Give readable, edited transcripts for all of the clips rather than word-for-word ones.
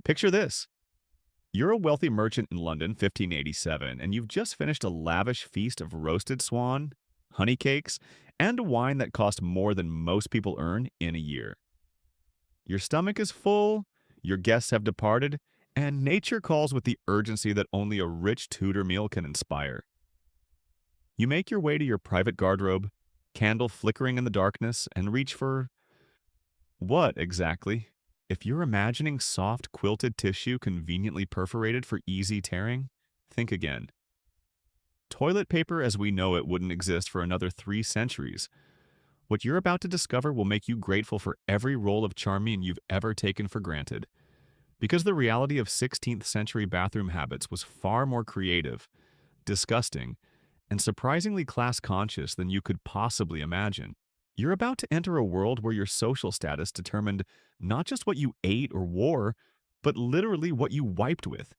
Picture this. You're a wealthy merchant in London, 1587, and you've just finished a lavish feast of roasted swan, honey cakes, and a wine that cost more than most people earn in a year. Your stomach is full, your guests have departed, and nature calls with the urgency that only a rich Tudor meal can inspire. You make your way to your private garderobe, candle flickering in the darkness, and reach for what exactly? If you're imagining soft, quilted tissue conveniently perforated for easy tearing, think again. Toilet paper as we know it wouldn't exist for another 3 centuries. What you're about to discover will make you grateful for every roll of charmin you've ever taken for granted. Because the reality of 16th century bathroom habits was far more creative, disgusting, and surprisingly class-conscious than you could possibly imagine. You're about to enter a world where your social status determined not just what you ate or wore, but literally what you wiped with.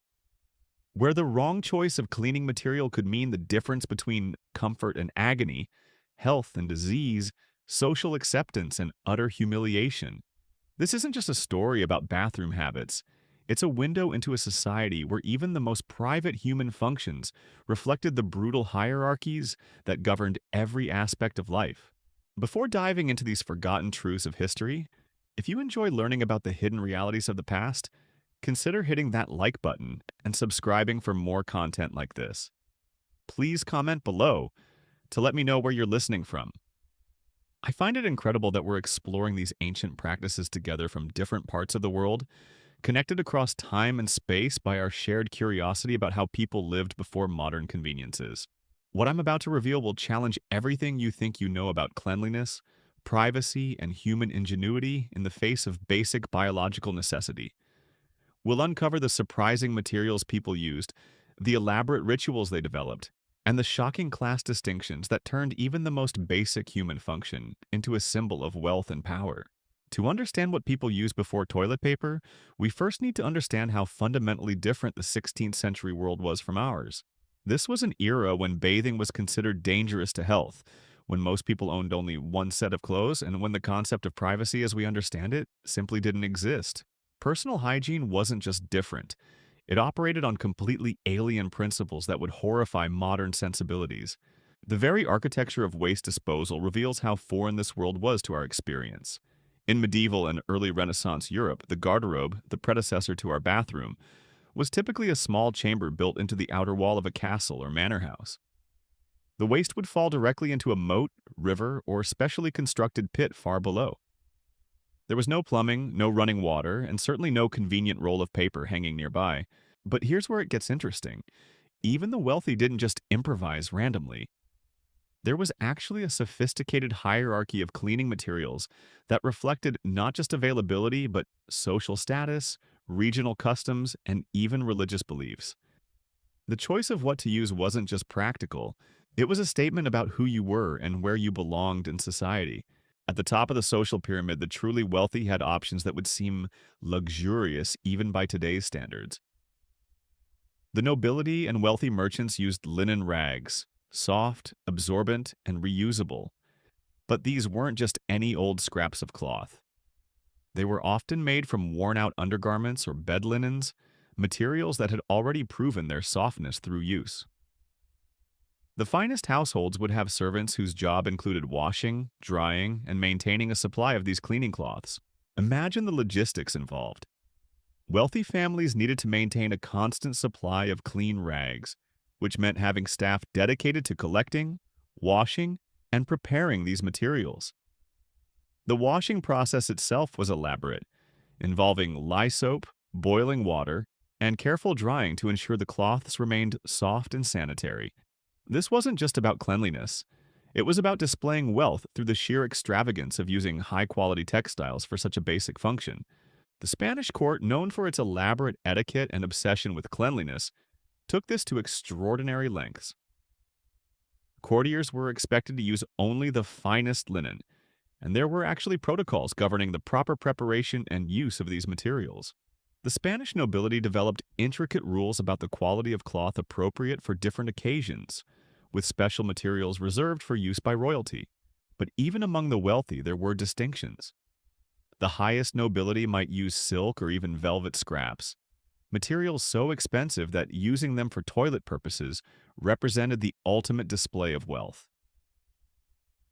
Where the wrong choice of cleaning material could mean the difference between comfort and agony, health and disease, social acceptance and utter humiliation. This isn't just a story about bathroom habits. It's a window into a society where even the most private human functions reflected the brutal hierarchies that governed every aspect of life. Before diving into these forgotten truths of history, if you enjoy learning about the hidden realities of the past, consider hitting that like button and subscribing for more content like this. Please comment below to let me know where you're listening from. I find it incredible that we're exploring these ancient practices together from different parts of the world, connected across time and space by our shared curiosity about how people lived before modern conveniences. What I'm about to reveal will challenge everything you think you know about cleanliness, privacy, and human ingenuity in the face of basic biological necessity. We'll uncover the surprising materials people used, the elaborate rituals they developed, and the shocking class distinctions that turned even the most basic human function into a symbol of wealth and power. To understand what people used before toilet paper, we first need to understand how fundamentally different the 16th century world was from ours. This was an era when bathing was considered dangerous to health, when most people owned only one set of clothes, and when the concept of privacy as we understand it simply didn't exist. Personal hygiene wasn't just different. It operated on completely alien principles that would horrify modern sensibilities. The very architecture of waste disposal reveals how foreign this world was to our experience. In medieval and early Renaissance Europe, the garderobe, the predecessor to our bathroom, was typically a small chamber built into the outer wall of a castle or manor house. The waste would fall directly into a moat, river, or specially constructed pit far below. There was no plumbing, no running water, and certainly no convenient roll of paper hanging nearby. But here's where it gets interesting. Even the wealthy didn't just improvise randomly. There was actually a sophisticated hierarchy of cleaning materials that reflected not just availability, but social status, regional customs, and even religious beliefs. The choice of what to use wasn't just practical, it was a statement about who you were and where you belonged in society. At the top of the social pyramid, the truly wealthy had options that would seem luxurious even by today's standards. The nobility and wealthy merchants used linen rags, soft, absorbent, and reusable. But these weren't just any old scraps of cloth. They were often made from worn-out undergarments or bed linens, materials that had already proven their softness through use. The finest households would have servants whose job included washing, drying, and maintaining a supply of these cleaning cloths. Imagine the logistics involved. Wealthy families needed to maintain a constant supply of clean rags, which meant having staff dedicated to collecting, washing, and preparing these materials. The washing process itself was elaborate, involving lye soap, boiling water, and careful drying to ensure the cloths remained soft and sanitary. This wasn't just about cleanliness. It was about displaying wealth through the sheer extravagance of using high-quality textiles for such a basic function. The Spanish court, known for its elaborate etiquette and obsession with cleanliness, took this to extraordinary lengths. Courtiers were expected to use only the finest linen, and there were actually protocols governing the proper preparation and use of these materials. The Spanish nobility developed intricate rules about the quality of cloth appropriate for different occasions, with special materials reserved for use by royalty. But even among the wealthy, there were distinctions. The highest nobility might use silk or even velvet scraps, materials so expensive that using them for toilet purposes represented the ultimate display of wealth.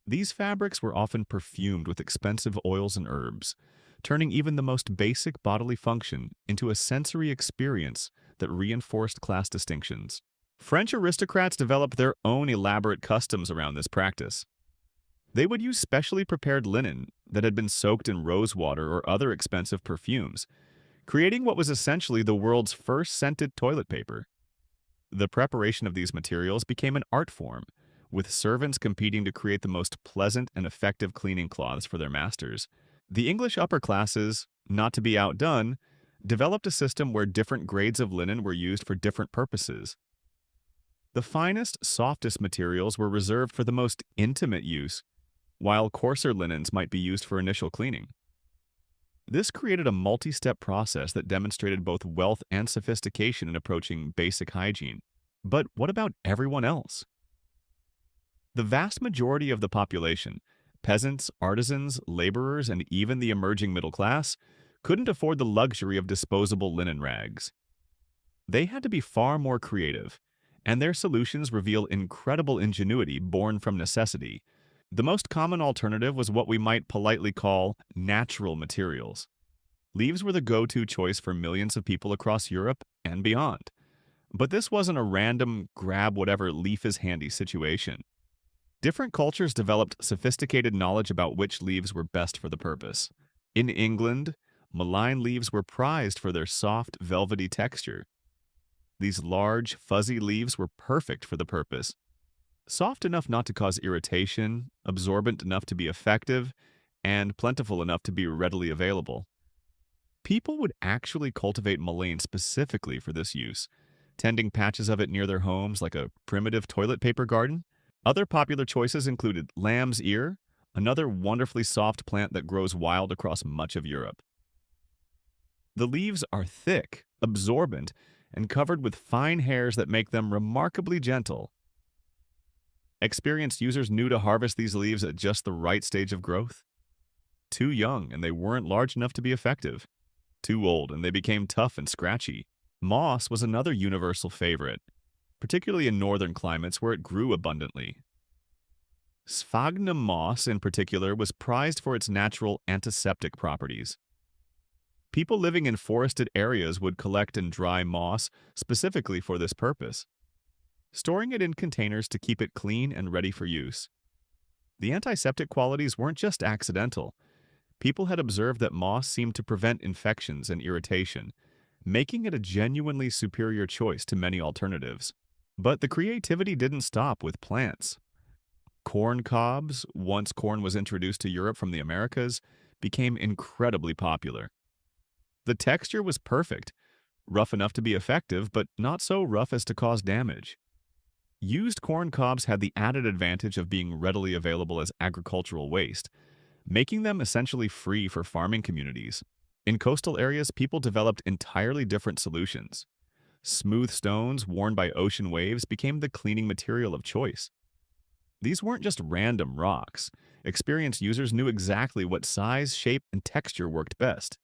These fabrics were often perfumed with expensive oils and herbs, turning even the most basic bodily function into a sensory experience that reinforced class distinctions. French aristocrats developed their own elaborate customs around this practice. They would use specially prepared linen that had been soaked in rose water or other expensive perfumes, creating what was essentially the world's first scented toilet paper. The preparation of these materials became an art form, with servants competing to create the most pleasant and effective cleaning cloths for their masters. The English upper classes, not to be outdone, developed a system where different grades of linen were used for different purposes. The finest, softest materials were reserved for the most intimate use, while coarser linens might be used for initial cleaning. This created a multi-step process that demonstrated both wealth and sophistication in approaching basic hygiene. But what about everyone else? The vast majority of the population, peasants, artisans, laborers, and even the emerging middle class, couldn't afford the luxury of disposable linen rags. They had to be far more creative, and their solutions reveal incredible ingenuity born from necessity. The most common alternative was what we might politely call natural materials. Leaves were the go-to choice for millions of people across Europe and beyond. But this wasn't a random grab whatever leaf is handy situation. Different cultures developed sophisticated knowledge about which leaves were best for the purpose. In England, mullein leaves were prized for their soft, velvety texture. These large, fuzzy leaves were perfect for the purpose. Soft enough not to cause irritation, absorbent enough to be effective, and plentiful enough to be readily available. People would actually cultivate mullein specifically for this use, tending patches of it near their homes like a primitive toilet paper garden. Other popular choices included lamb's ear, another wonderfully soft plant that grows wild across much of Europe. The leaves are thick, absorbent, and covered with fine hairs that make them remarkably gentle. Experienced users knew to harvest these leaves at just the right stage of growth. Too young, and they weren't large enough to be effective. Too old, and they became tough and scratchy. Moss was another universal favorite, particularly in northern climates where it grew abundantly. Sphagnum moss, in particular, was prized for its natural antiseptic properties. People living in forested areas would collect and dry moss specifically for this purpose, storing it in containers to keep it clean and ready for use. The antiseptic qualities weren't just accidental. People had observed that moss seemed to prevent infections and irritation, making it a genuinely superior choice to many alternatives. But the creativity didn't stop with plants. Corn cobs, once corn was introduced to Europe from the Americas, became incredibly popular. The texture was perfect, rough enough to be effective, but not so rough as to cause damage. Used corn cobs had the added advantage of being readily available as agricultural waste, making them essentially free for farming communities. In coastal areas, people developed entirely different solutions. Smooth stones worn by ocean waves became the cleaning material of choice. These weren't just random rocks. Experienced users knew exactly what size, shape, and texture worked best.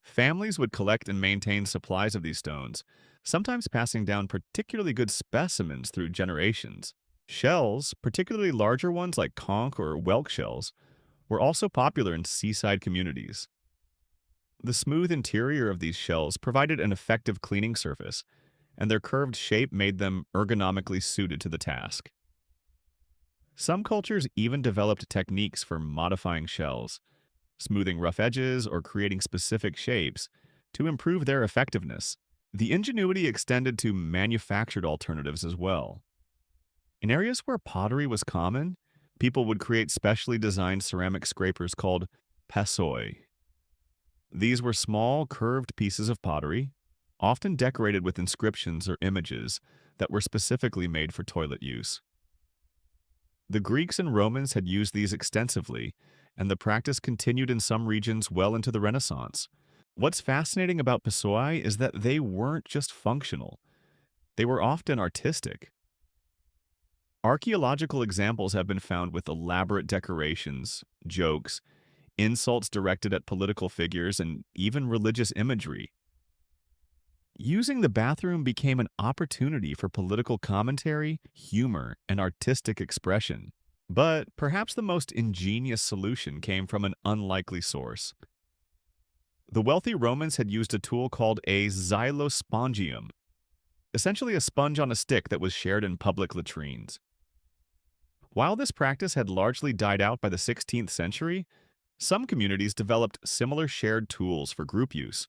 Families would collect and maintain supplies of these stones, sometimes passing down particularly good specimens through generations. Shells, particularly larger ones like conch or whelk shells, were also popular in seaside communities. The smooth interior of these shells provided an effective cleaning surface, and their curved shape made them ergonomically suited to the task. Some cultures even developed techniques for modifying shells, smoothing rough edges or creating specific shapes to improve their effectiveness. The ingenuity extended to manufactured alternatives as well. In areas where pottery was common, people would create specially designed ceramic scrapers called pessoi. These were small, curved pieces of pottery, often decorated with inscriptions or images that were specifically made for toilet use. The Greeks and Romans had used these extensively, and the practice continued in some regions well into the Renaissance. What's fascinating about pessoi is that they weren't just functional. They were often artistic. Archaeological examples have been found with elaborate decorations, jokes, insults directed at political figures, and even religious imagery. Using the bathroom became an opportunity for political commentary, humor, and artistic expression. But perhaps the most ingenious solution came from an unlikely source. The wealthy Romans had used a tool called a xylospongium, essentially a sponge on a stick that was shared in public latrines. While this practice had largely died out by the 16th century, some communities developed similar shared tools for group use,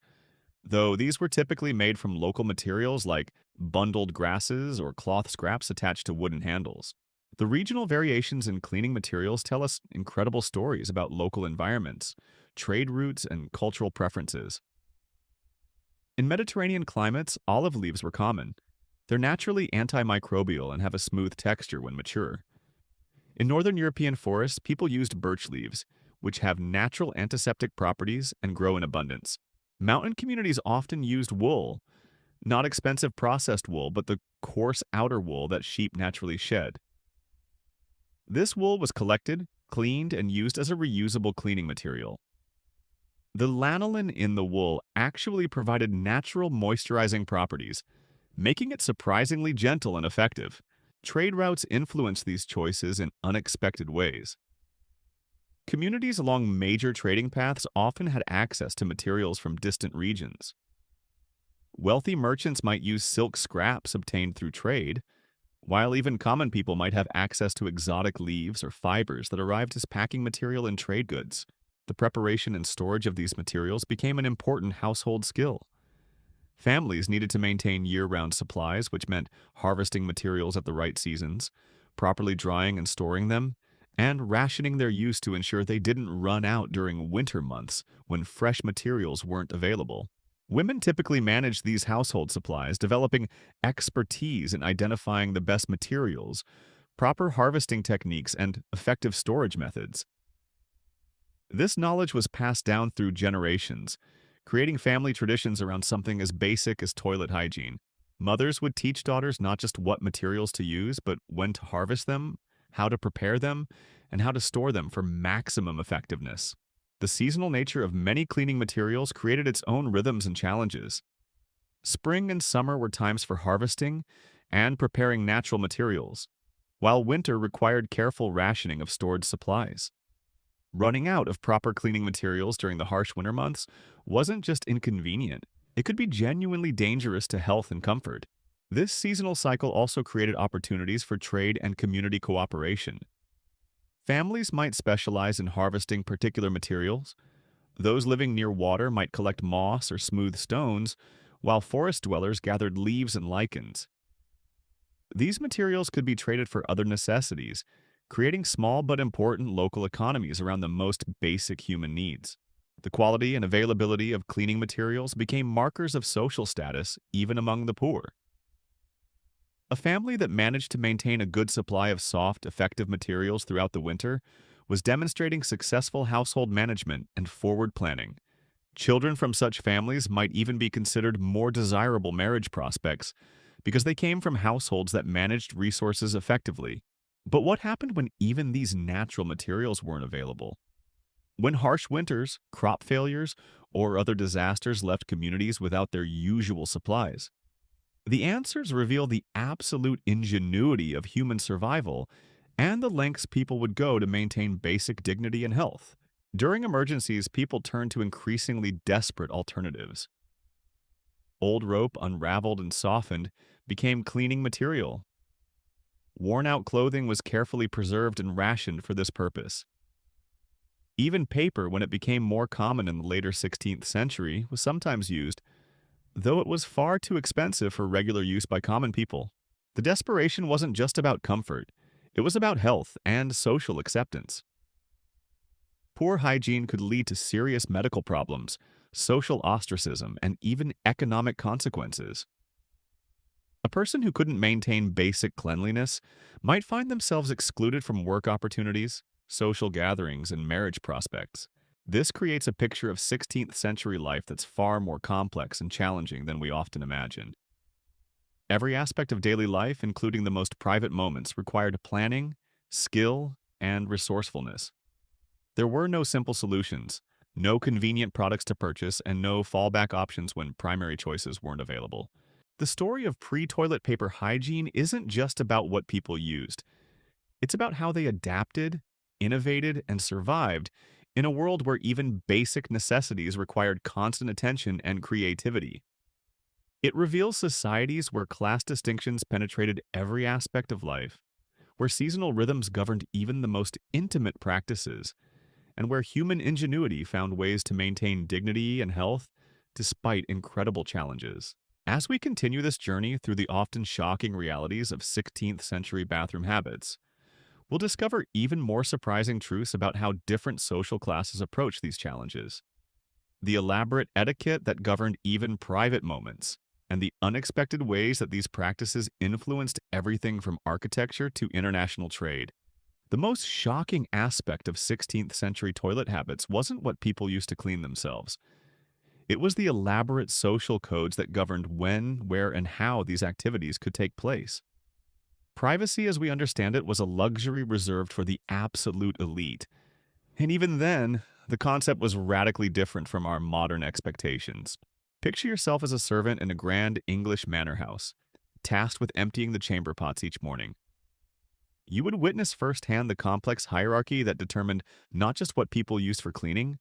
though these were typically made from local materials like bundled grasses or cloth scraps attached to wooden handles. The regional variations in cleaning materials tell us incredible stories about local environments, trade routes, and cultural preferences. In Mediterranean climates, olive leaves were common. They're naturally antimicrobial and have a smooth texture when mature. In northern European forests, people used birch leaves, which have natural antiseptic properties and grow in abundance. Mountain communities often used wool, not expensive processed wool, but the coarse outer wool that sheep naturally shed. This wool was collected, cleaned, and used as a reusable cleaning material. The lanolin in the wool actually provided natural moisturizing properties, making it surprisingly gentle and effective. Trade routes influenced these choices in unexpected ways. Communities along major trading paths often had access to materials from distant regions. Wealthy merchants might use silk scraps obtained through trade, while even common people might have access to exotic leaves or fibers that arrived as packing material in trade goods. The preparation and storage of these materials became an important household skill. Families needed to maintain year-round supplies, which meant harvesting materials at the right seasons, properly drying and storing them, and rationing their use to ensure they didn't run out during winter months when fresh materials weren't available. Women typically managed these household supplies, developing expertise in identifying the best materials, proper harvesting techniques, and effective storage methods. This knowledge was passed down through generations, creating family traditions around something as basic as toilet hygiene. Mothers would teach daughters not just what materials to use, but when to harvest them, how to prepare them, and how to store them for maximum effectiveness. The seasonal nature of many cleaning materials created its own rhythms and challenges. Spring and summer were times for harvesting and preparing natural materials, while winter required careful rationing of stored supplies. Running out of proper cleaning materials during the harsh winter months wasn't just inconvenient, it could be genuinely dangerous to health and comfort. This seasonal cycle also created opportunities for trade and community cooperation. Families might specialize in harvesting particular materials. Those living near water might collect moss or smooth stones, while forest dwellers gathered leaves and lichens. These materials could be traded for other necessities, creating small but important local economies around the most basic human needs. The quality and availability of cleaning materials became markers of social status even among the poor. A family that managed to maintain a good supply of soft, effective materials throughout the winter was demonstrating successful household management and forward planning. Children from such families might even be considered more desirable marriage prospects because they came from households that managed resources effectively. But what happened when even these natural materials weren't available? When harsh winters, crop failures, or other disasters left communities without their usual supplies? The answers reveal the absolute ingenuity of human survival and the lengths people would go to maintain basic dignity and health. During emergencies, people turned to increasingly desperate alternatives. Old rope, unraveled and softened, became cleaning material. Worn-out clothing was carefully preserved and rationed for this purpose. Even paper, when it became more common in the later 16th century, was sometimes used, though it was far too expensive for regular use by common people. The desperation wasn't just about comfort, it was about health and social acceptance. Poor hygiene could lead to serious medical problems, social ostracism, and even economic consequences. A person who couldn't maintain basic cleanliness might find themselves excluded from work opportunities, social gatherings, and marriage prospects. This creates a picture of 16th century life that's far more complex and challenging than we often imagine. Every aspect of daily life, including the most private moments, required planning, skill, and resourcefulness. There were no simple solutions, no convenient products to purchase, and no fallback options when primary choices weren't available. The story of pre-toilet paper hygiene isn't just about what people used. It's about how they adapted, innovated, and survived in a world where even basic necessities required constant attention and creativity. It reveals societies where class distinctions penetrated every aspect of life, where seasonal rhythms governed even the most intimate practices, and where human ingenuity found ways to maintain dignity and health despite incredible challenges. As we continue this journey through the often shocking realities of 16th century bathroom habits, we'll discover even more surprising truths about how different social classes approach these challenges, the elaborate etiquette that governed even private moments, and the unexpected ways that these practices influenced everything from architecture to international trade. The most shocking aspect of 16th century toilet habits wasn't what people used to clean themselves. It was the elaborate social codes that governed when, where, and how these activities could take place. Privacy, as we understand it, was a luxury reserved for the absolute elite. And even then, the concept was radically different from our modern expectations. Picture yourself as a servant in a grand English manor house, tasked with emptying the chamber pots each morning. You would witness firsthand the complex hierarchy that determined not just what people used for cleaning,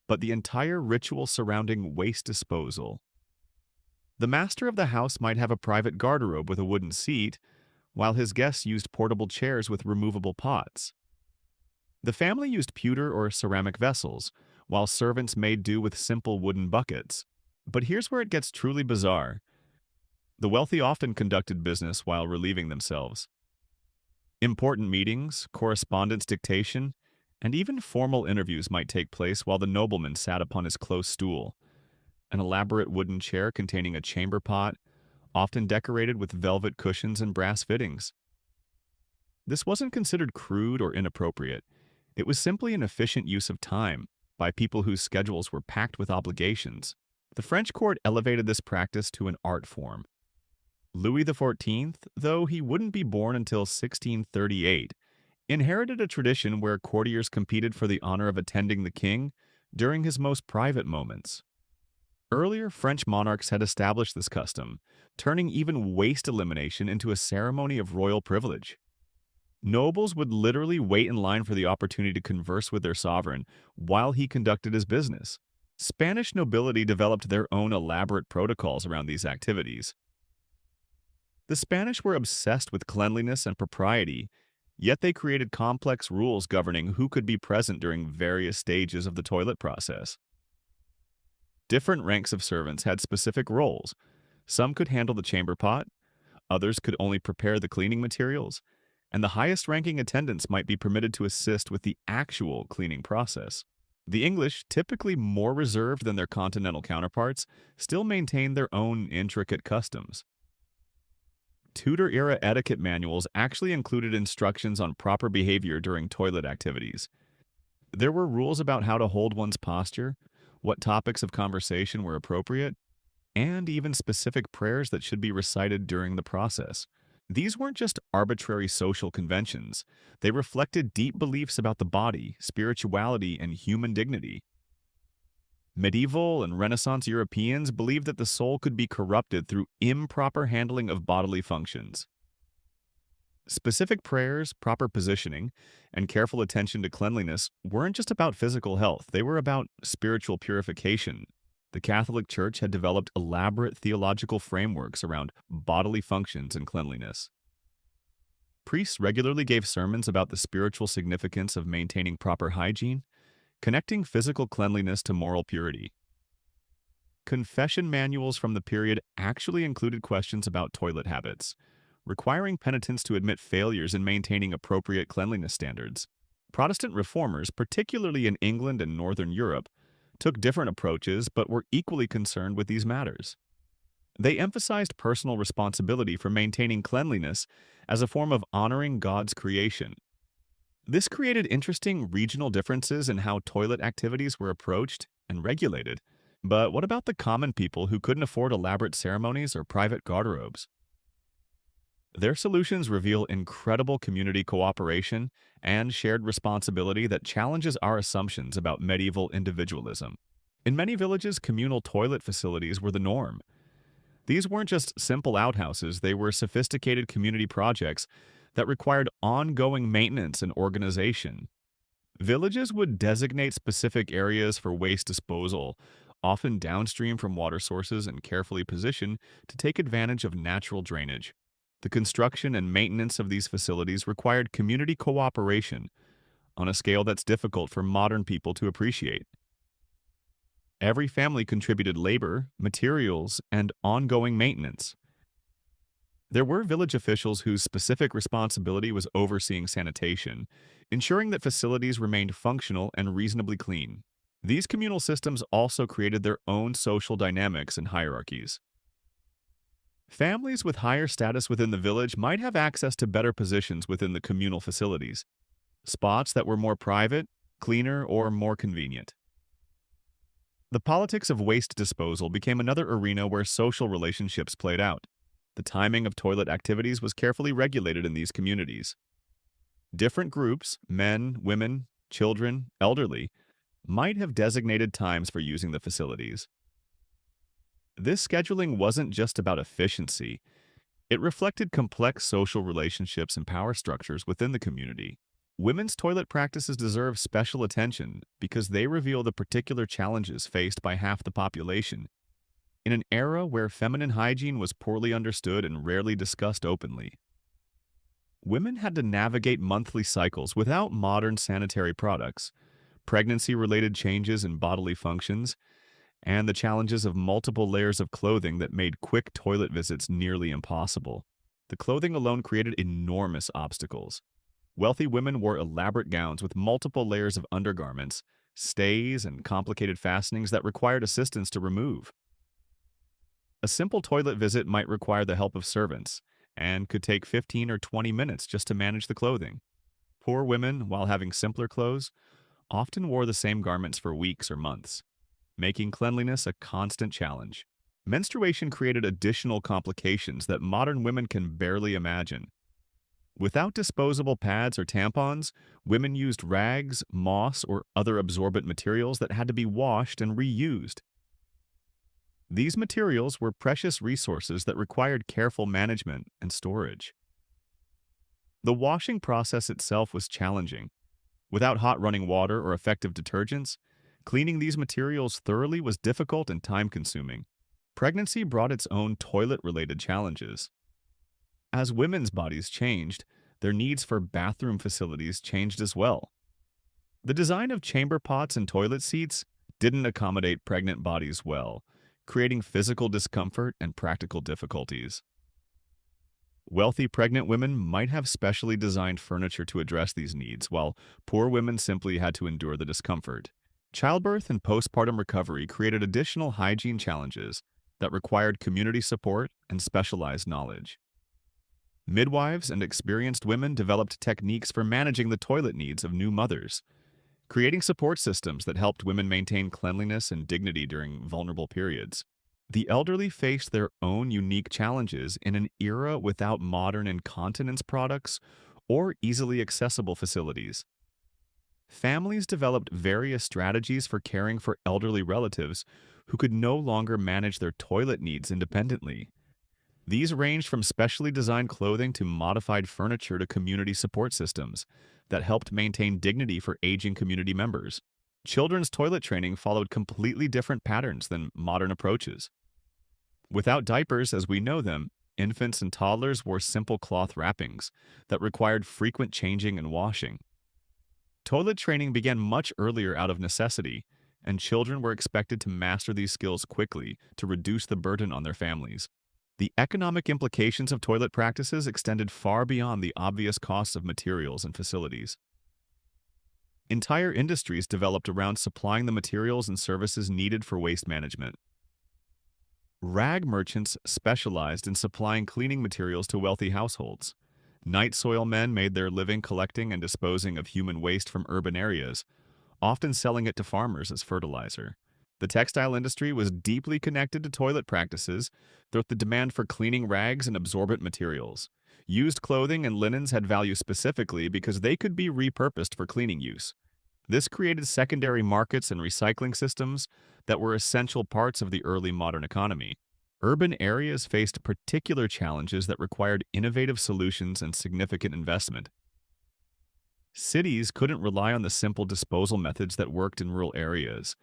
but the entire ritual surrounding waste disposal. The master of the house might have a private garderobe with a wooden seat, while his guests used portable chairs with removable pots. The family used pewter or ceramic vessels, while servants made do with simple wooden buckets. But here's where it gets truly bizarre. The wealthy often conducted business while relieving themselves. Important meetings, correspondence dictation, and even formal interviews might take place while the nobleman sat upon his close stool, an elaborate wooden chair containing a chamber pot, often decorated with velvet cushions and brass fittings. This wasn't considered crude or inappropriate. It was simply an efficient use of time by people whose schedules were packed with obligations. The French court elevated this practice to an art form. Louis XIV, though he wouldn't be born until 1638, inherited a tradition where courtiers competed for the honor of attending the king during his most private moments. Earlier French monarchs had established this custom, turning even waste elimination into a ceremony of royal privilege. Nobles would literally wait in line for the opportunity to converse with their sovereign while he conducted his business. Spanish nobility developed their own elaborate protocols around these activities. The Spanish were obsessed with cleanliness and propriety, yet they created complex rules governing who could be present during various stages of the toilet process. Different ranks of servants had specific roles. Some could handle the chamber pot, others could only prepare the cleaning materials, and the highest-ranking attendants might be permitted to assist with the actual cleaning process. The English, typically more reserved than their continental counterparts, still maintained their own intricate customs. Tudor-era etiquette manuals actually included instructions on proper behavior during toilet activities. There were rules about how to hold one's posture, what topics of conversation were appropriate, and even specific prayers that should be recited during the process. These weren't just arbitrary social conventions. They reflected deep beliefs about the body, spirituality, and human dignity. Medieval and Renaissance Europeans believed that the soul could be corrupted through improper handling of bodily functions. Specific prayers, proper positioning, and careful attention to cleanliness weren't just about physical health, they were about spiritual purification. The Catholic Church had developed elaborate theological frameworks around bodily functions and cleanliness. Priests regularly gave sermons about the spiritual significance of maintaining proper hygiene, connecting physical cleanliness to moral purity. Confession manuals from the period actually included questions about toilet habits, requiring penitents to admit failures in maintaining appropriate cleanliness standards. Protestant reformers, particularly in England and Northern Europe, took different approaches but were equally concerned with these matters. They emphasized personal responsibility for maintaining cleanliness as a form of honoring God's creation. This created interesting regional differences in how toilet activities were approached and regulated. But what about the common people who couldn't afford elaborate ceremonies or private garderobes? Their solutions reveal incredible community cooperation and shared responsibility that challenges our assumptions about medieval individualism. In many villages, communal toilet facilities were the norm. These weren't just simple outhouses, they were sophisticated community projects that required ongoing maintenance and organization. Villages would designate specific areas for waste disposal, often downstream from water sources and carefully positioned to take advantage of natural drainage. The construction and maintenance of these facilities required community cooperation on a scale that's difficult for modern people to appreciate. Every family contributed labor, materials, and ongoing maintenance. There were village officials whose specific responsibility was overseeing sanitation, ensuring that facilities remained functional and reasonably clean. These communal systems also created their own social dynamics and hierarchies. Families with higher status within the village might have access to better positions within the communal facilities, spots that were more private, cleaner, or more convenient. The politics of waste disposal became another arena where social relationships played out. The timing of toilet activities was carefully regulated in these communities. Different groups, men, women, children, elderly, might have designated times for using the facilities. This scheduling wasn't just about efficiency, it reflected complex social relationships and power structures within the community. Women's toilet practices deserve special attention because they reveal the particular challenges faced by half the population. In an era where feminine hygiene was poorly understood and rarely discussed openly, women had to navigate monthly cycles without modern sanitary products, pregnancy-related changes in bodily functions, and the challenges of multiple layers of clothing that made quick toilet visits nearly impossible. The clothing alone created enormous obstacles. Wealthy women wore elaborate gowns with multiple layers of undergarments, stays, and complicated fastenings that required assistance to remove. A simple toilet visit might require the help of servants, and could take 15 or 20 minutes just to manage the clothing. Poor women, while having simpler clothes, often wore the same garments for weeks or months, making cleanliness a constant challenge. Menstruation created additional complications that modern women can barely imagine. Without disposable pads or tampons, women used rags, moss, or other absorbent materials that had to be washed and reused. These materials were precious resources that required careful management and storage. The washing process itself was challenging. Without hot running water or effective detergents, cleaning these materials thoroughly was difficult and time-consuming. Pregnancy brought its own toilet-related challenges. As women's bodies changed, their needs for bathroom facilities changed as well. The design of chamber pots and toilet seats didn't accommodate pregnant bodies well, creating physical discomfort and practical difficulties. Wealthy pregnant women might have specially designed furniture to address these needs, while poor women simply had to endure the discomfort. Childbirth and postpartum recovery created additional hygiene challenges that required community support and specialized knowledge. Midwives and experienced women developed techniques for managing the toilet needs of new mothers, creating support systems that helped women maintain cleanliness and dignity during vulnerable periods. The elderly faced their own unique challenges in an era without modern incontinence products or easily accessible facilities. Families developed various strategies for caring for elderly relatives who could no longer manage their toilet needs independently. These ranged from specially designed clothing to modified furniture to community support systems that helped maintain dignity for aging community members. Children's toilet training followed completely different patterns than modern approaches. Without diapers as we know them, infants and toddlers wore simple cloth wrappings that required frequent changing and washing. Toilet training began much earlier out of necessity, and children were expected to master these skills quickly to reduce the burden on their families. The economic implications of toilet practices extended far beyond the obvious costs of materials and facilities. Entire industries developed around supplying the materials and services needed for waste management. Rag merchants specialized in supplying cleaning materials to wealthy households. Night soil men made their living collecting and disposing of human waste from urban areas, often selling it to farmers as fertilizer. The textile industry was deeply connected to toilet practices through the demand for cleaning rags and absorbent materials. Used clothing and linens had value specifically because they could be repurposed for cleaning use. This created secondary markets and recycling systems that were essential parts of the early modern economy. Urban areas faced particular challenges that required innovative solutions and significant investment. Cities couldn't rely on the simple disposal methods that worked in rural areas.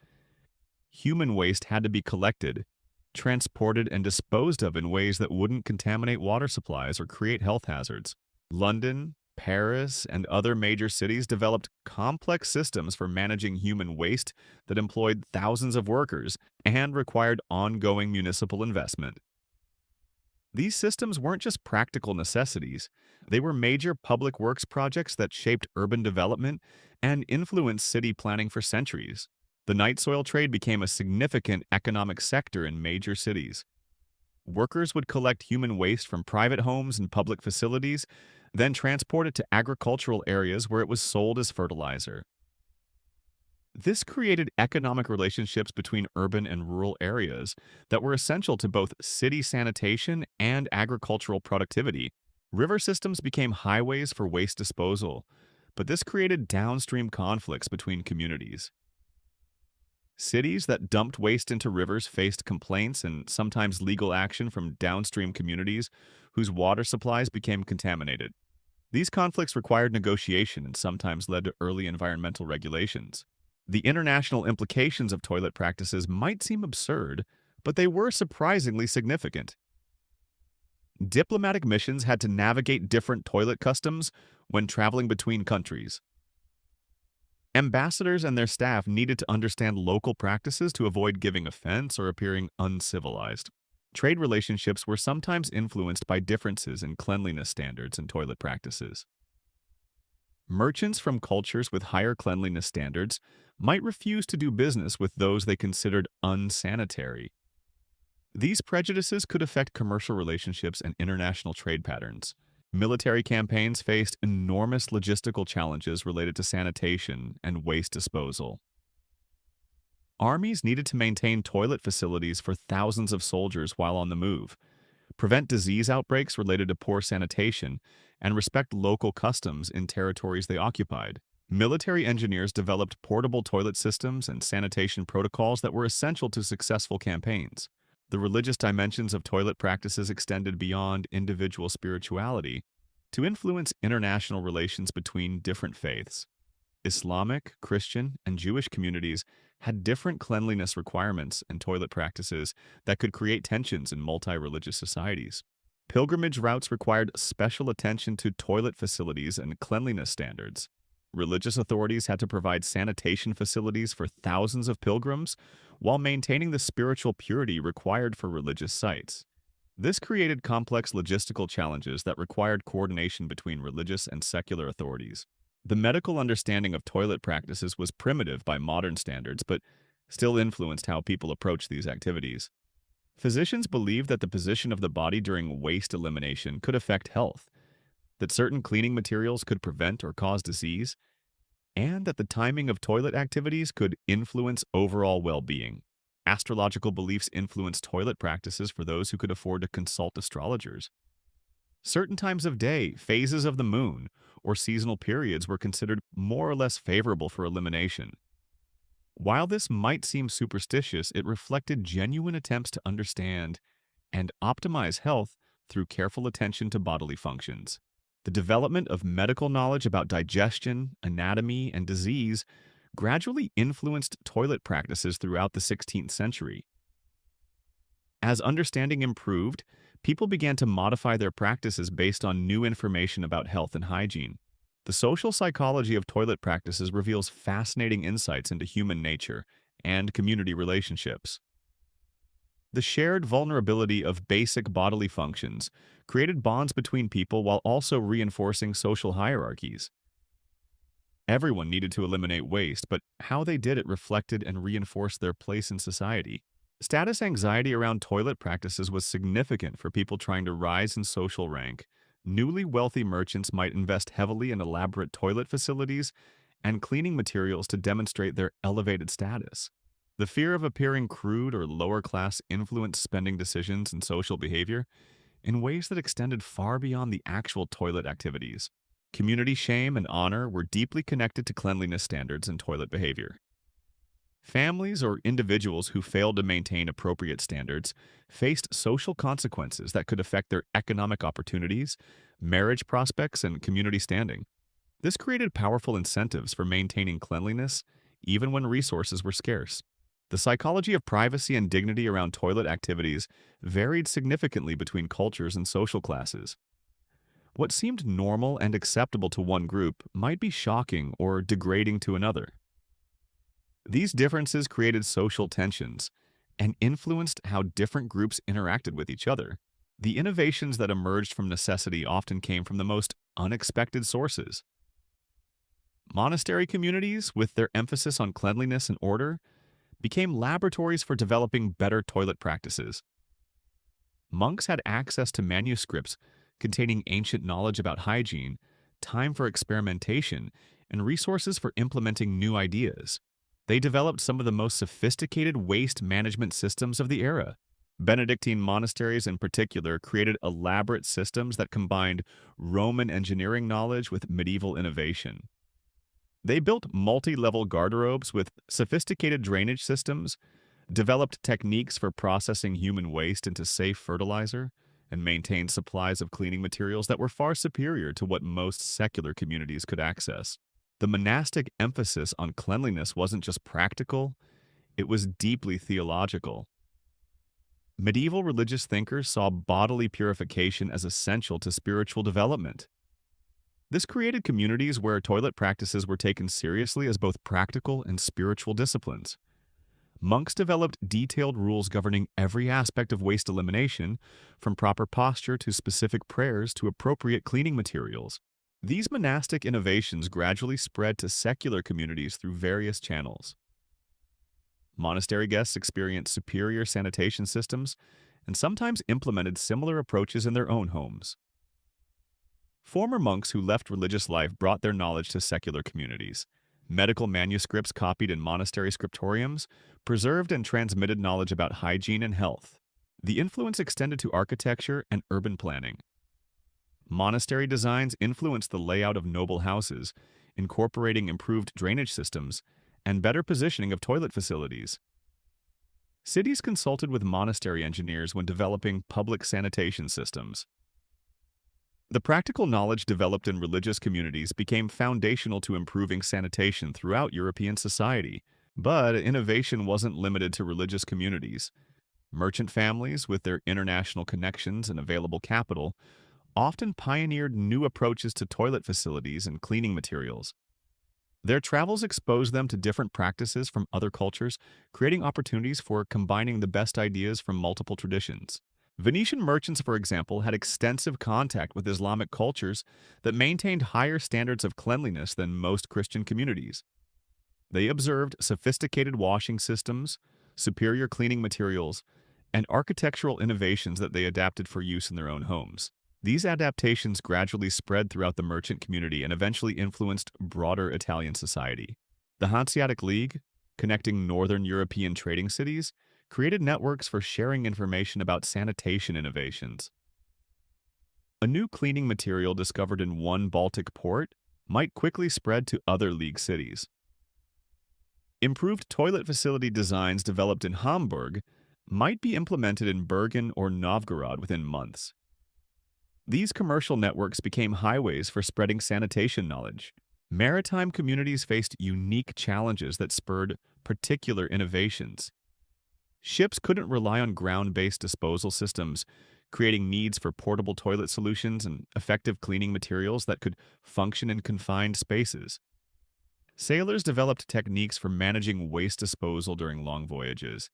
Human waste had to be collected, transported, and disposed of in ways that wouldn't contaminate water supplies or create health hazards. London, Paris, and other major cities developed complex systems for managing human waste that employed thousands of workers and required ongoing municipal investment. These systems weren't just practical necessities, they were major public works projects that shaped urban development and influenced city planning for centuries. The night soil trade became a significant economic sector in major cities. Workers would collect human waste from private homes and public facilities, then transport it to agricultural areas where it was sold as fertilizer. This created economic relationships between urban and rural areas that were essential to both city sanitation and agricultural productivity. River systems became highways for waste disposal, but this created downstream conflicts between communities. Cities that dumped waste into rivers faced complaints and sometimes legal action from downstream communities whose water supplies became contaminated. These conflicts required negotiation and sometimes led to early environmental regulations. The international implications of toilet practices might seem absurd, but they were surprisingly significant. Diplomatic missions had to navigate different toilet customs when traveling between countries. Ambassadors and their staff needed to understand local practices to avoid giving offense or appearing uncivilized. Trade relationships were sometimes influenced by differences in cleanliness standards and toilet practices. Merchants from cultures with higher cleanliness standards might refuse to do business with those they considered unsanitary. These prejudices could affect commercial relationships and international trade patterns. Military campaigns faced enormous logistical challenges related to sanitation and waste disposal. Armies needed to maintain toilet facilities for thousands of soldiers while on the move, prevent disease outbreaks related to poor sanitation, and respect local customs in territories they occupied. Military engineers developed portable toilet systems and sanitation protocols that were essential to successful campaigns. The religious dimensions of toilet practices extended beyond individual spirituality to influence international relations between different faiths. Islamic, Christian, and Jewish communities had different cleanliness requirements and toilet practices that could create tensions in multi-religious societies. Pilgrimage routes required special attention to toilet facilities and cleanliness standards. Religious authorities had to provide sanitation facilities for thousands of pilgrims while maintaining the spiritual purity required for religious sites. This created complex logistical challenges that required coordination between religious and secular authorities. The medical understanding of toilet practices was primitive by modern standards, but still influenced how people approached these activities. Physicians believed that the position of the body during waste elimination could affect health, that certain cleaning materials could prevent or cause disease, and that the timing of toilet activities could influence overall well-being. Astrological beliefs influenced toilet practices for those who could afford to consult astrologers. Certain times of day, phases of the moon, or seasonal periods were considered more or less favorable for elimination. While this might seem superstitious, it reflected genuine attempts to understand and optimize health through careful attention to bodily functions. The development of medical knowledge about digestion, anatomy, and disease gradually influenced toilet practices throughout the 16th century. As understanding improved, people began to modify their practices based on new information about health and hygiene. The social psychology of toilet practices reveals fascinating insights into human nature and community relationships. The shared vulnerability of basic bodily functions created bonds between people while also reinforcing social hierarchies. Everyone needed to eliminate waste, but how they did it reflected and reinforced their place in society. Status anxiety around toilet practices was significant for people trying to rise in social rank. Newly wealthy merchants might invest heavily in elaborate toilet facilities and cleaning materials to demonstrate their elevated status. The fear of appearing crude or lower class influenced spending decisions and social behavior in ways that extended far beyond the actual toilet activities. Community shame and honor were deeply connected to cleanliness standards and toilet behavior. Families or individuals who failed to maintain appropriate standards faced social consequences that could affect their economic opportunities, marriage prospects, and community standing. This created powerful incentives for maintaining cleanliness even when resources were scarce. The psychology of privacy and dignity around toilet activities varied significantly between cultures and social classes. What seemed normal and acceptable to one group might be shocking or degrading to another. These differences created social tensions and influenced how different groups interacted with each other. The innovations that emerged from necessity often came from the most unexpected sources. Monastery communities, with their emphasis on cleanliness and order, became laboratories for developing better toilet practices. Monks had access to manuscripts containing ancient knowledge about hygiene, time for experimentation, and resources for implementing new ideas. They developed some of the most sophisticated waste management systems of the era. Benedictine monasteries, in particular, created elaborate systems that combined Roman engineering knowledge with medieval innovation. They built multi-level garderobes with sophisticated drainage systems, developed techniques for processing human waste into safe fertilizer, and maintained supplies of cleaning materials that were far superior to what most secular communities could access. The monastic emphasis on cleanliness wasn't just practical, it was deeply theological. Medieval religious thinkers saw bodily purification as essential to spiritual development. This created communities where toilet practices were taken seriously as both practical and spiritual disciplines. Monks developed detailed rules governing every aspect of waste elimination, from proper posture to specific prayers to appropriate cleaning materials. These monastic innovations gradually spread to secular communities through various channels. Monastery guests experienced superior sanitation systems and sometimes implemented similar approaches in their own homes. Former monks who left religious life brought their knowledge to secular communities. Medical manuscripts copied in monastery scriptoriums preserved and transmitted knowledge about hygiene and health. The influence extended to architecture and urban planning. Monastery designs influenced the layout of noble houses, incorporating improved drainage systems and better positioning of toilet facilities. Cities consulted with monastery engineers when developing public sanitation systems. The practical knowledge developed in religious communities became foundational to improving sanitation throughout European society. But innovation wasn't limited to religious communities. Merchant families, with their international connections and available capital, often pioneered new approaches to toilet facilities and cleaning materials. Their travels exposed them to different practices from other cultures, creating opportunities for combining the best ideas from multiple traditions. Venetian merchants, for example, had extensive contact with Islamic cultures that maintained higher standards of cleanliness than most Christian communities. They observed sophisticated washing systems, superior cleaning materials, and architectural innovations that they adapted for use in their own homes. These adaptations gradually spread throughout the merchant community and eventually influenced broader Italian society. The Hanseatic League, connecting northern European trading cities, created networks for sharing information about sanitation innovations. A new cleaning material discovered in one Baltic port might quickly spread to other League cities. Improved toilet facility designs developed in Hamburg might be implemented in Bergen or Novgorod within months. These commercial networks became highways for spreading sanitation knowledge. Maritime communities faced unique challenges that spurred particular innovations. Ships couldn't rely on ground-based disposal systems, creating needs for portable toilet solutions and effective cleaning materials that could function in confined spaces. Sailors developed techniques for managing waste disposal during long voyages,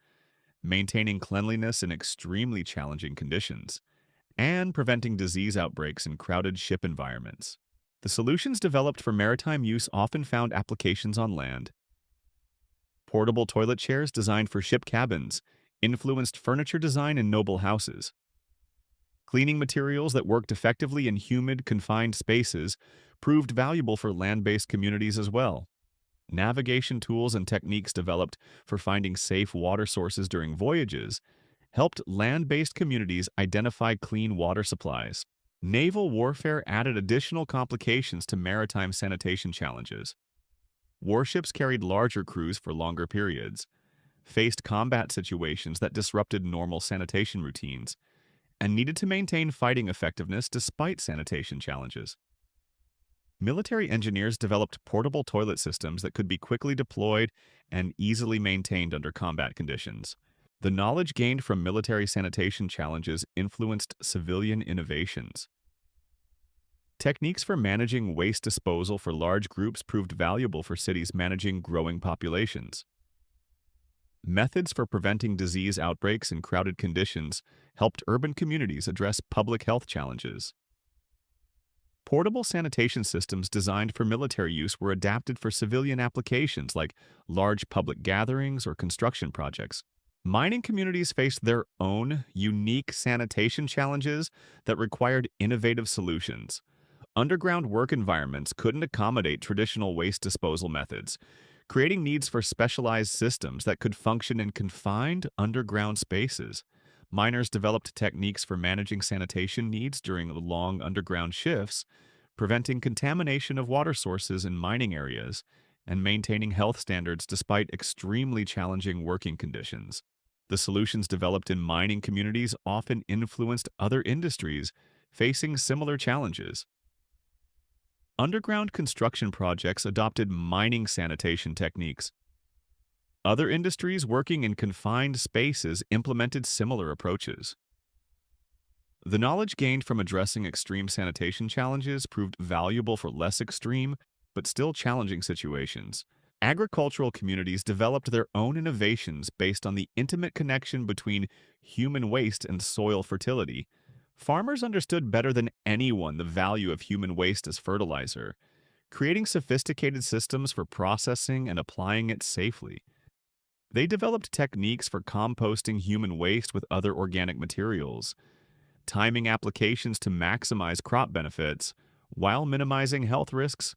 maintaining cleanliness in extremely challenging conditions, and preventing disease outbreaks in crowded ship environments. The solutions developed for maritime use often found applications on land. Portable toilet chairs designed for ship cabins influenced furniture design in noble houses. Cleaning materials that worked effectively in humid, confined spaces proved valuable for land-based communities as well. Navigation tools and techniques developed for finding safe water sources during voyages helped land-based communities identify clean water supplies. Naval warfare added additional complications to maritime sanitation challenges. Warships carried larger crews for longer periods, faced combat situations that disrupted normal sanitation routines, and needed to maintain fighting effectiveness despite sanitation challenges. Military engineers developed portable toilet systems that could be quickly deployed and easily maintained under combat conditions. The knowledge gained from military sanitation challenges influenced civilian innovations. Techniques for managing waste disposal for large groups proved valuable for cities managing growing populations. Methods for preventing disease outbreaks in crowded conditions helped urban communities address public health challenges. Portable sanitation systems designed for military use were adapted for civilian applications like large public gatherings or construction projects. Mining communities faced their own unique sanitation challenges that required innovative solutions. Underground work environments couldn't accommodate traditional waste disposal methods, creating needs for specialized systems that could function in confined underground spaces. Miners developed techniques for managing sanitation needs during long underground shifts, preventing contamination of water sources in mining areas, and maintaining health standards despite extremely challenging working conditions. The solutions developed in mining communities often influenced other industries facing similar challenges. Underground construction projects adopted mining sanitation techniques. Other industries working in confined spaces implemented similar approaches. The knowledge gained from addressing extreme sanitation challenges proved valuable for less extreme, but still challenging situations. Agricultural communities developed their own innovations based on the intimate connection between human waste and soil fertility. Farmers understood better than anyone the value of human waste as fertilizer, creating sophisticated systems for processing and applying it safely. They developed techniques for composting human waste with other organic materials, timing applications to maximize crop benefits while minimizing health risks,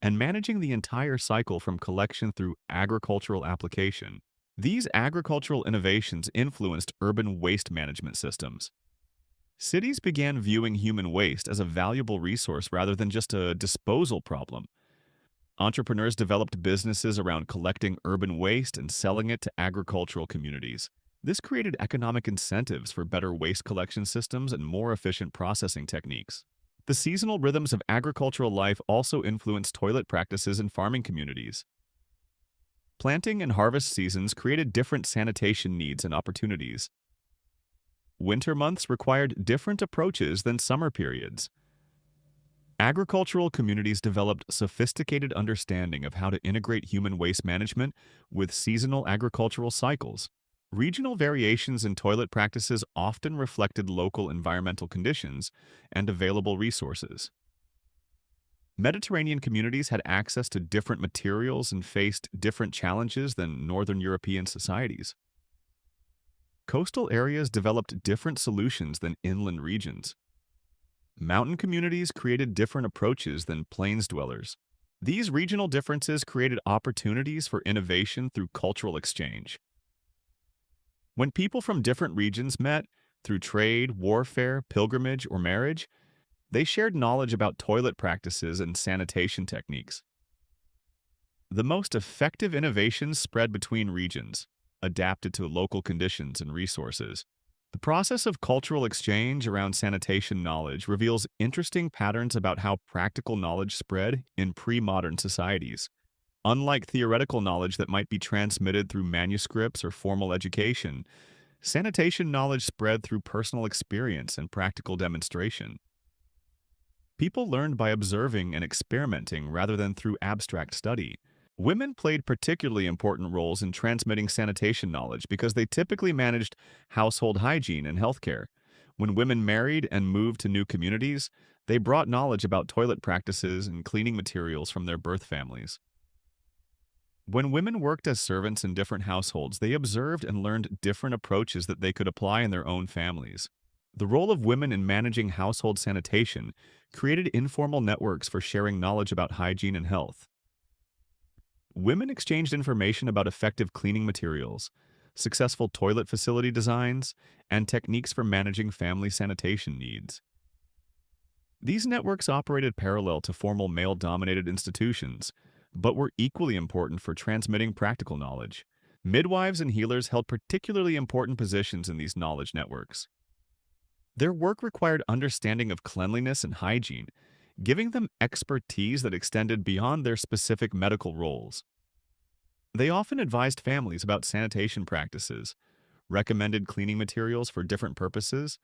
and managing the entire cycle from collection through agricultural application. These agricultural innovations influenced urban waste management systems. Cities began viewing human waste as a valuable resource rather than just a disposal problem. Entrepreneurs developed businesses around collecting urban waste and selling it to agricultural communities. This created economic incentives for better waste collection systems and more efficient processing techniques. The seasonal rhythms of agricultural life also influenced toilet practices in farming communities. Planting and harvest seasons created different sanitation needs and opportunities. Winter months required different approaches than summer periods. Agricultural communities developed sophisticated understanding of how to integrate human waste management with seasonal agricultural cycles. Regional variations in toilet practices often reflected local environmental conditions and available resources. Mediterranean communities had access to different materials and faced different challenges than Northern European societies. Coastal areas developed different solutions than inland regions. Mountain communities created different approaches than plains dwellers. These regional differences created opportunities for innovation through cultural exchange. When people from different regions met, through trade, warfare, pilgrimage, or marriage, they shared knowledge about toilet practices and sanitation techniques. The most effective innovations spread between regions, adapted to local conditions and resources. The process of cultural exchange around sanitation knowledge reveals interesting patterns about how practical knowledge spread in pre-modern societies. Unlike theoretical knowledge that might be transmitted through manuscripts or formal education, sanitation knowledge spread through personal experience and practical demonstration. People learned by observing and experimenting rather than through abstract study. Women played particularly important roles in transmitting sanitation knowledge because they typically managed household hygiene and healthcare. When women married and moved to new communities, they brought knowledge about toilet practices and cleaning materials from their birth families. When women worked as servants in different households, they observed and learned different approaches that they could apply in their own families. The role of women in managing household sanitation created informal networks for sharing knowledge about hygiene and health. Women exchanged information about effective cleaning materials, successful toilet facility designs, and techniques for managing family sanitation needs. These networks operated parallel to formal male-dominated institutions, but were equally important for transmitting practical knowledge. Midwives and healers held particularly important positions in these knowledge networks. Their work required understanding of cleanliness and hygiene, giving them expertise that extended beyond their specific medical roles. They often advised families about sanitation practices, recommended cleaning materials for different purposes,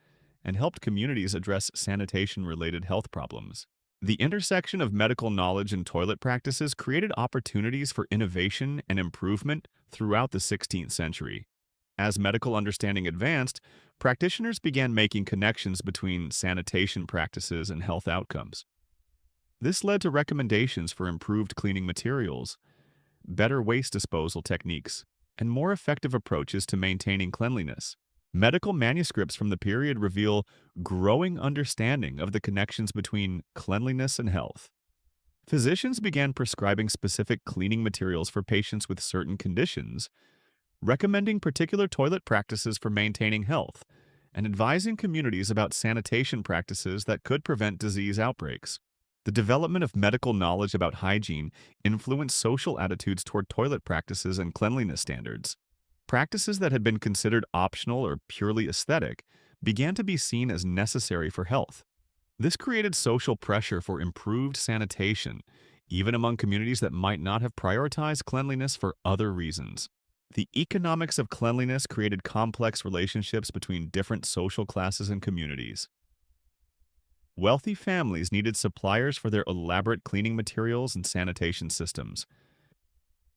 and helped communities address sanitation-related health problems. The intersection of medical knowledge and toilet practices created opportunities for innovation and improvement throughout the 16th century. As medical understanding advanced, practitioners began making connections between sanitation practices and health outcomes. This led to recommendations for improved cleaning materials, better waste disposal techniques, and more effective approaches to maintaining cleanliness. Medical manuscripts from the period reveal growing understanding of the connections between cleanliness and health. Physicians began prescribing specific cleaning materials for patients with certain conditions, recommending particular toilet practices for maintaining health, and advising communities about sanitation practices that could prevent disease outbreaks. The development of medical knowledge about hygiene influenced social attitudes toward toilet practices and cleanliness standards. Practices that had been considered optional or purely aesthetic began to be seen as necessary for health. This created social pressure for improved sanitation, even among communities that might not have prioritized cleanliness for other reasons. The economics of cleanliness created complex relationships between different social classes and communities. Wealthy families needed suppliers for their elaborate cleaning materials and sanitation systems.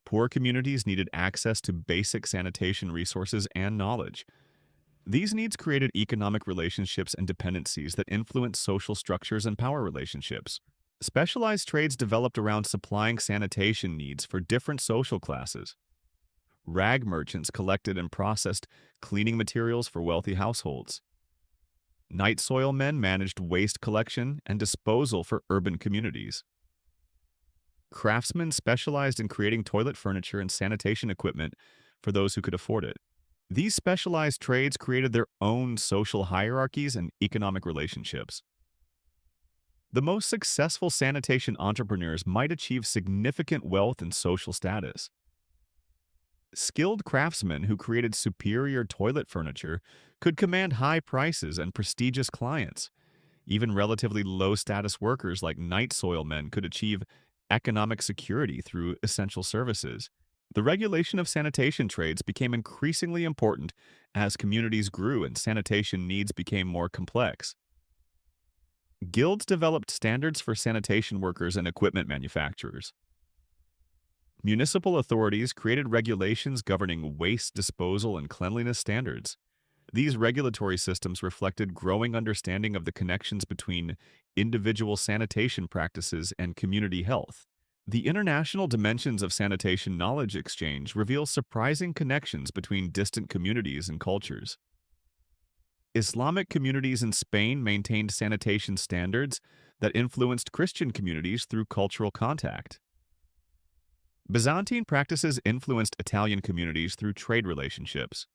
Poor communities needed access to basic sanitation resources and knowledge. These needs created economic relationships and dependencies that influenced social structures and power relationships. Specialized trades developed around supplying sanitation needs for different social classes. Rag merchants collected and processed cleaning materials for wealthy households. Night soil men managed waste collection and disposal for urban communities. Craftsmen specialized in creating toilet furniture and sanitation equipment for those who could afford it. These specialized trades created their own social hierarchies and economic relationships. The most successful sanitation entrepreneurs might achieve significant wealth and social status. Skilled craftsmen who created superior toilet furniture could command high prices and prestigious clients. Even relatively low-status workers like night soil men could achieve economic security through essential services. The regulation of sanitation trades became increasingly important as communities grew and sanitation needs became more complex. Guilds developed standards for sanitation workers and equipment manufacturers. Municipal authorities created regulations governing waste disposal and cleanliness standards. These regulatory systems reflected growing understanding of the connections between individual sanitation practices and community health. The international dimensions of sanitation knowledge exchange reveal surprising connections between distant communities and cultures. Islamic communities in Spain maintained sanitation standards that influenced Christian communities through cultural contact. Byzantine practices influenced Italian communities through trade relationships.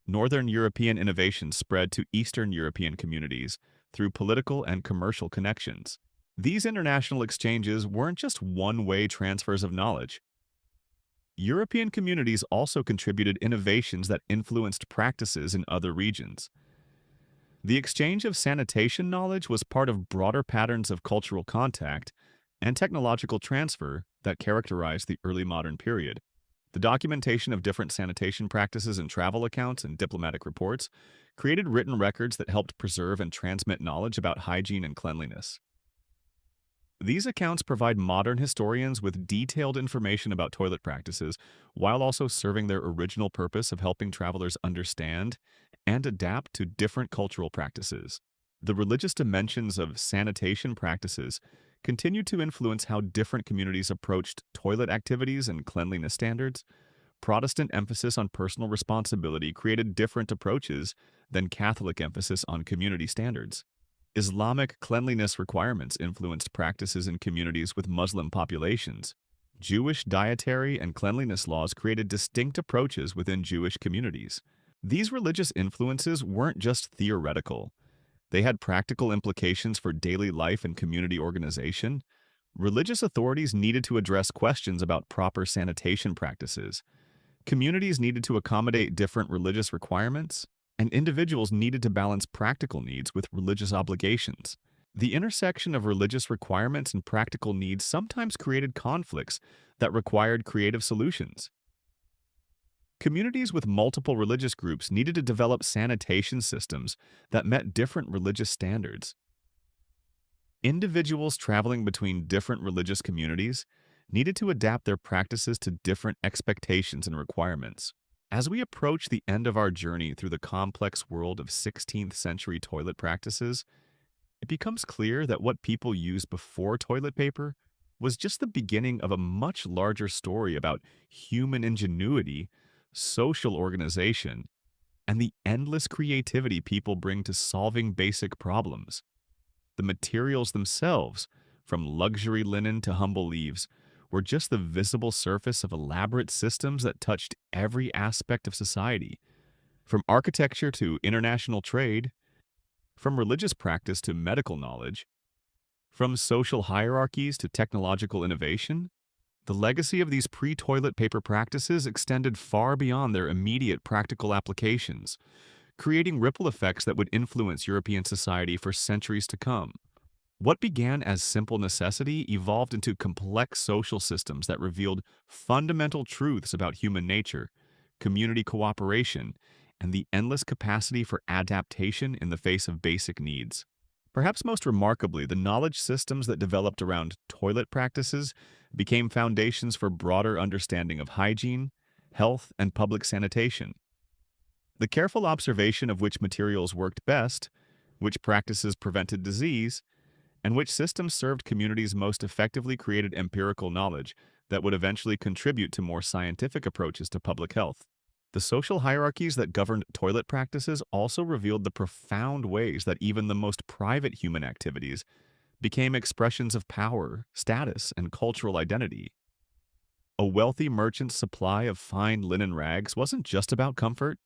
Northern European innovations spread to Eastern European communities through political and commercial connections. These international exchanges weren't just one-way transfers of knowledge. European communities also contributed innovations that influenced practices in other regions. The exchange of sanitation knowledge was part of broader patterns of cultural contact and technological transfer that characterized the early modern period. The documentation of different sanitation practices in travel accounts and diplomatic reports created written records that helped preserve and transmit knowledge about hygiene and cleanliness. These accounts provide modern historians with detailed information about toilet practices, while also serving their original purpose of helping travelers understand and adapt to different cultural practices. The religious dimensions of sanitation practices continue to influence how different communities approached toilet activities and cleanliness standards. Protestant emphasis on personal responsibility created different approaches than Catholic emphasis on community standards. Islamic cleanliness requirements influenced practices in communities with Muslim populations. Jewish dietary and cleanliness laws created distinct approaches within Jewish communities. These religious influences weren't just theoretical. They had practical implications for daily life and community organization. Religious authorities needed to address questions about proper sanitation practices. Communities needed to accommodate different religious requirements, and individuals needed to balance practical needs with religious obligations. The intersection of religious requirements and practical needs sometimes created conflicts that required creative solutions. Communities with multiple religious groups needed to develop sanitation systems that met different religious standards. Individuals traveling between different religious communities needed to adapt their practices to different expectations and requirements. As we approach the end of our journey through the complex world of 16th century toilet practices, it becomes clear that what people used before toilet paper was just the beginning of a much larger story about human ingenuity, social organization, and the endless creativity people bring to solving basic problems. The materials themselves, from luxury linen to humble leaves, were just the visible surface of elaborate systems that touched every aspect of society, from architecture to international trade, from religious practice to medical knowledge, from social hierarchies to technological innovation. The legacy of these pre-toilet paper practices extended far beyond their immediate practical applications, creating ripple effects that would influence European society for centuries to come. What began as simple necessity evolved into complex social systems that revealed fundamental truths about human nature, community cooperation, and the endless capacity for adaptation in the face of basic needs. Perhaps most remarkably, the knowledge systems that developed around toilet practices became foundations for broader understanding of hygiene, health, and public sanitation. The careful observation of which materials worked best, which practices prevented disease, and which systems served communities most effectively created empirical knowledge that would eventually contribute to more scientific approaches to public health. The social hierarchies that governed toilet practices also revealed the profound ways that even the most private human activities became expressions of power, status, and cultural identity. A wealthy merchant's supply of fine linen rags wasn't just about comfort,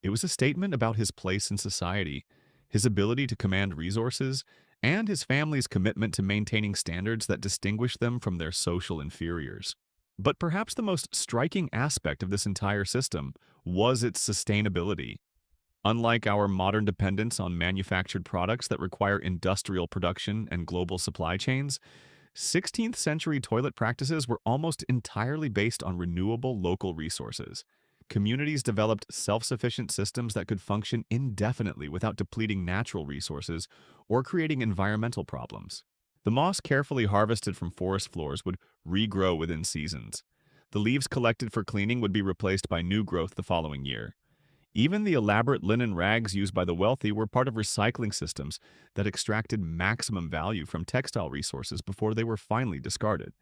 it was a statement about his place in society, his ability to command resources, and his family's commitment to maintaining standards that distinguished them from their social inferiors. But perhaps the most striking aspect of this entire system was its sustainability. Unlike our modern dependence on manufactured products that require industrial production and global supply chains, 16th century toilet practices were almost entirely based on renewable local resources. Communities developed self-sufficient systems that could function indefinitely without depleting natural resources or creating environmental problems. The moss carefully harvested from forest floors would regrow within seasons. The leaves collected for cleaning would be replaced by new growth the following year. Even the elaborate linen rags used by the wealthy were part of recycling systems that extracted maximum value from textile resources before they were finally discarded.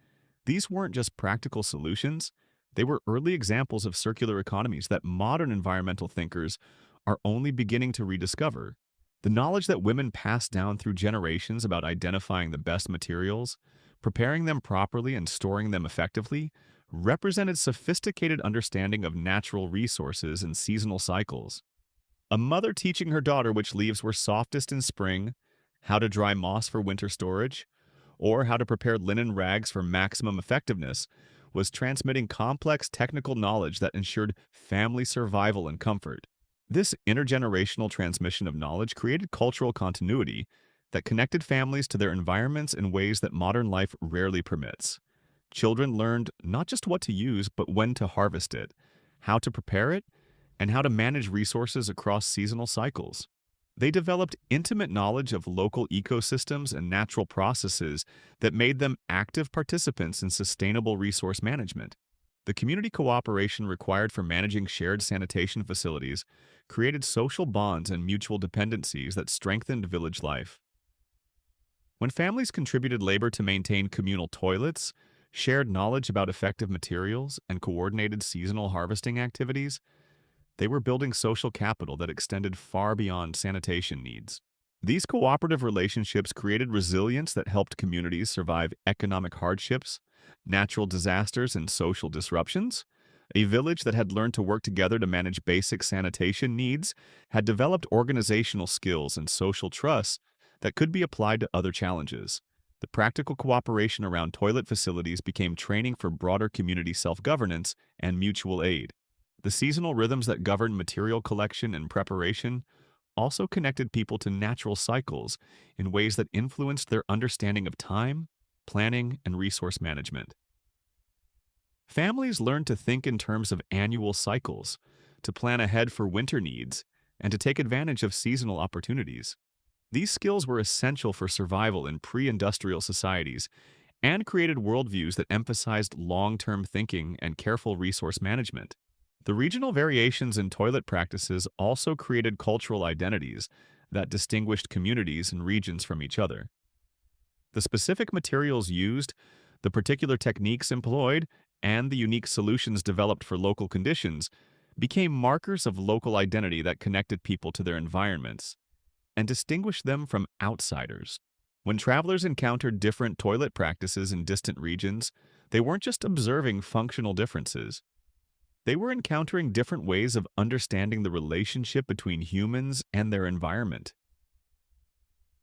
These weren't just practical solutions, they were early examples of circular economies that modern environmental thinkers are only beginning to rediscover. The knowledge that women passed down through generations about identifying the best materials, preparing them properly and storing them effectively, represented sophisticated understanding of natural resources and seasonal cycles. A mother teaching her daughter which leaves were softest in spring, how to dry moss for winter storage, or how to prepare linen rags for maximum effectiveness, was transmitting complex technical knowledge that ensured family survival and comfort. This intergenerational transmission of knowledge created cultural continuity that connected families to their environments in ways that modern life rarely permits. Children learned not just what to use, but when to harvest it, how to prepare it, and how to manage resources across seasonal cycles. They developed intimate knowledge of local ecosystems and natural processes that made them active participants in sustainable resource management. The community cooperation required for managing shared sanitation facilities created social bonds and mutual dependencies that strengthened village life. When families contributed labor to maintain communal toilets, shared knowledge about effective materials, and coordinated seasonal harvesting activities, they were building social capital that extended far beyond sanitation needs. These cooperative relationships created resilience that helped communities survive economic hardships, natural disasters, and social disruptions. A village that had learned to work together to manage basic sanitation needs had developed organizational skills and social trust that could be applied to other challenges. The practical cooperation around toilet facilities became training for broader community self-governance and mutual aid. The seasonal rhythms that governed material collection and preparation also connected people to natural cycles in ways that influenced their understanding of time, planning, and resource management. Families learned to think in terms of annual cycles, to plan ahead for winter needs, and to take advantage of seasonal opportunities. These skills were essential for survival in pre-industrial societies and created worldviews that emphasized long-term thinking and careful resource management. The regional variations in toilet practices also created cultural identities that distinguished communities and regions from each other. The specific materials used, the particular techniques employed, and the unique solutions developed for local conditions became markers of local identity that connected people to their environments and distinguished them from outsiders. When travelers encountered different toilet practices in distant regions, they weren't just observing functional differences. They were encountering different ways of understanding the relationship between humans and their environment.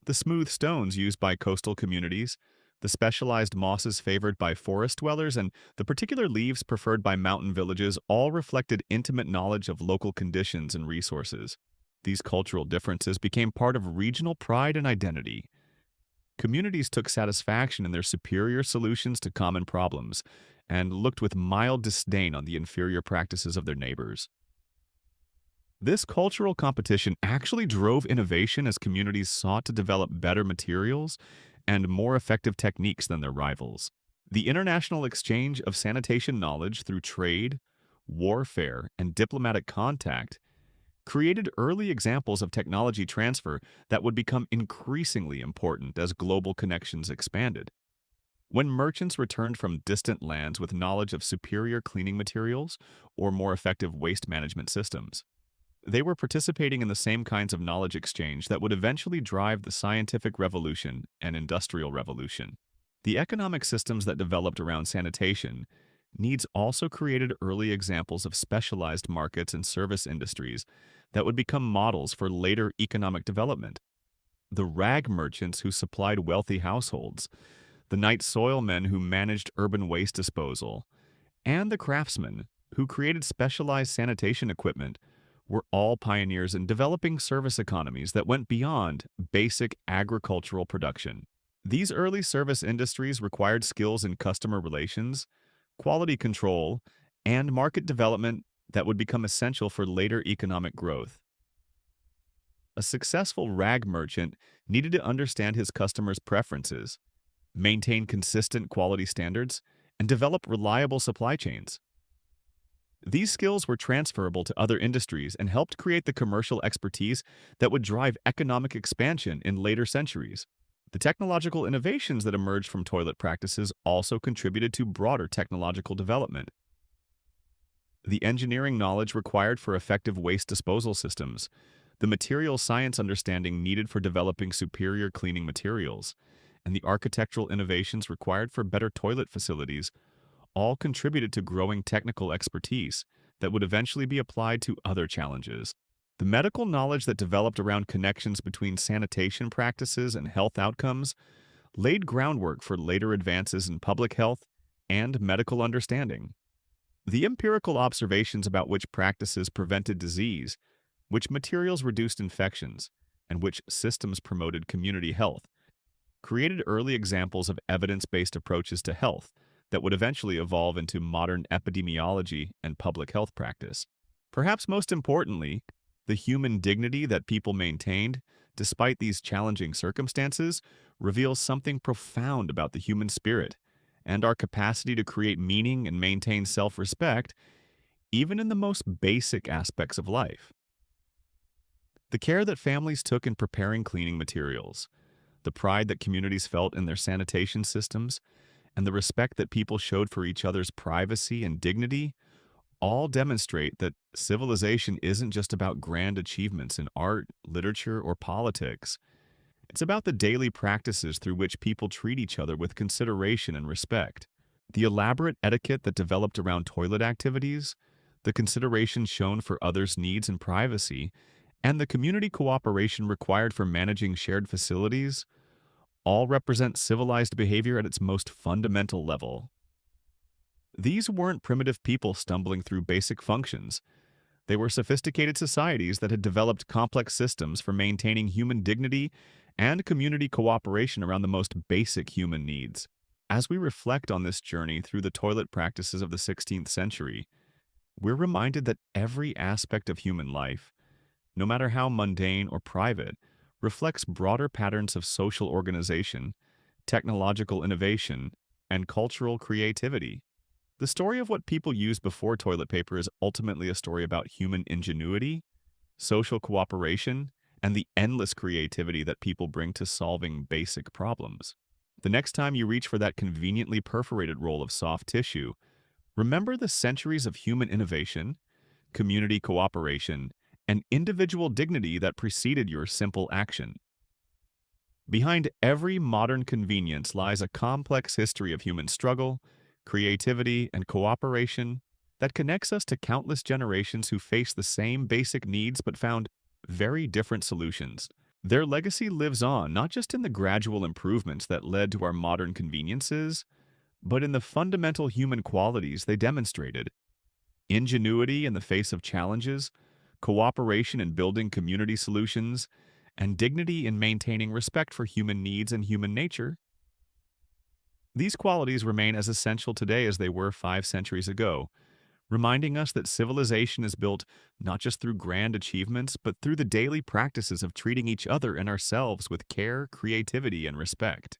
The smooth stones used by coastal communities, the specialized mosses favored by forest dwellers, and the particular leaves preferred by mountain villages all reflected intimate knowledge of local conditions and resources. These cultural differences became part of regional pride and identity. Communities took satisfaction in their superior solutions to common problems and looked with mild disdain on the inferior practices of their neighbors. This cultural competition actually drove innovation as communities sought to develop better materials and more effective techniques than their rivals. The international exchange of sanitation knowledge through trade, warfare, and diplomatic contact created early examples of technology transfer that would become increasingly important as global connections expanded. When merchants returned from distant lands with knowledge of superior cleaning materials or more effective waste management systems, they were participating in the same kinds of knowledge exchange that would eventually drive the scientific revolution and industrial revolution. The economic systems that developed around sanitation needs also created early examples of specialized markets and service industries that would become models for later economic development. The rag merchants who supplied wealthy households, the night soil men who managed urban waste disposal, and the craftsmen who created specialized sanitation equipment were all pioneers in developing service economies that went beyond basic agricultural production. These early service industries required skills in customer relations, quality control, and market development that would become essential for later economic growth. A successful rag merchant needed to understand his customers' preferences, maintain consistent quality standards, and develop reliable supply chains. These skills were transferable to other industries and helped create the commercial expertise that would drive economic expansion in later centuries. The technological innovations that emerged from toilet practices also contributed to broader technological development. The engineering knowledge required for effective waste disposal systems, the material science understanding needed for developing superior cleaning materials, and the architectural innovations required for better toilet facilities all contributed to growing technical expertise that would eventually be applied to other challenges. The medical knowledge that developed around connections between sanitation practices and health outcomes laid groundwork for later advances in public health and medical understanding. The empirical observations about which practices prevented disease, which materials reduced infections, and which systems promoted community health created early examples of evidence-based approaches to health that would eventually evolve into modern epidemiology and public health practice. Perhaps most importantly, the human dignity that people maintained, despite these challenging circumstances, reveals something profound about the human spirit and our capacity to create meaning and maintain self-respect, even in the most basic aspects of life. The care that families took in preparing cleaning materials, the pride that communities felt in their sanitation systems, and the respect that people showed for each other's privacy and dignity all demonstrate that civilization isn't just about grand achievements in art, literature, or politics. It's about the daily practices through which people treat each other with consideration and respect. The elaborate etiquette that developed around toilet activities, the consideration shown for others' needs and privacy, and the community cooperation required for managing shared facilities all represent civilized behavior at its most fundamental level. These weren't primitive people stumbling through basic functions. They were sophisticated societies that had developed complex systems for maintaining human dignity and community cooperation around the most basic human needs. As we reflect on this journey through the toilet practices of the 16th century, we're reminded that every aspect of human life, no matter how mundane or private, reflects broader patterns of social organization, technological innovation, and cultural creativity. The story of what people used before toilet paper is ultimately a story about human ingenuity, social cooperation, and the endless creativity that people bring to solving basic problems. The next time you reach for that conveniently perforated roll of soft tissue, remember the centuries of human innovation, community cooperation, and individual dignity that preceded your simple action. Behind every modern convenience lies a complex history of human struggle, creativity, and cooperation that connects us to countless generations who faced the same basic needs but found very different solutions. Their legacy lives on not just in the gradual improvements that led to our modern conveniences, but in the fundamental human qualities they demonstrated: ingenuity in the face of challenges, cooperation in building community solutions, and dignity in maintaining respect for human needs and human nature. These qualities remain as essential today as they were 5 centuries ago, reminding us that civilization is built not just through grand achievements, but through the daily practices of treating each other and ourselves with care, creativity, and respect.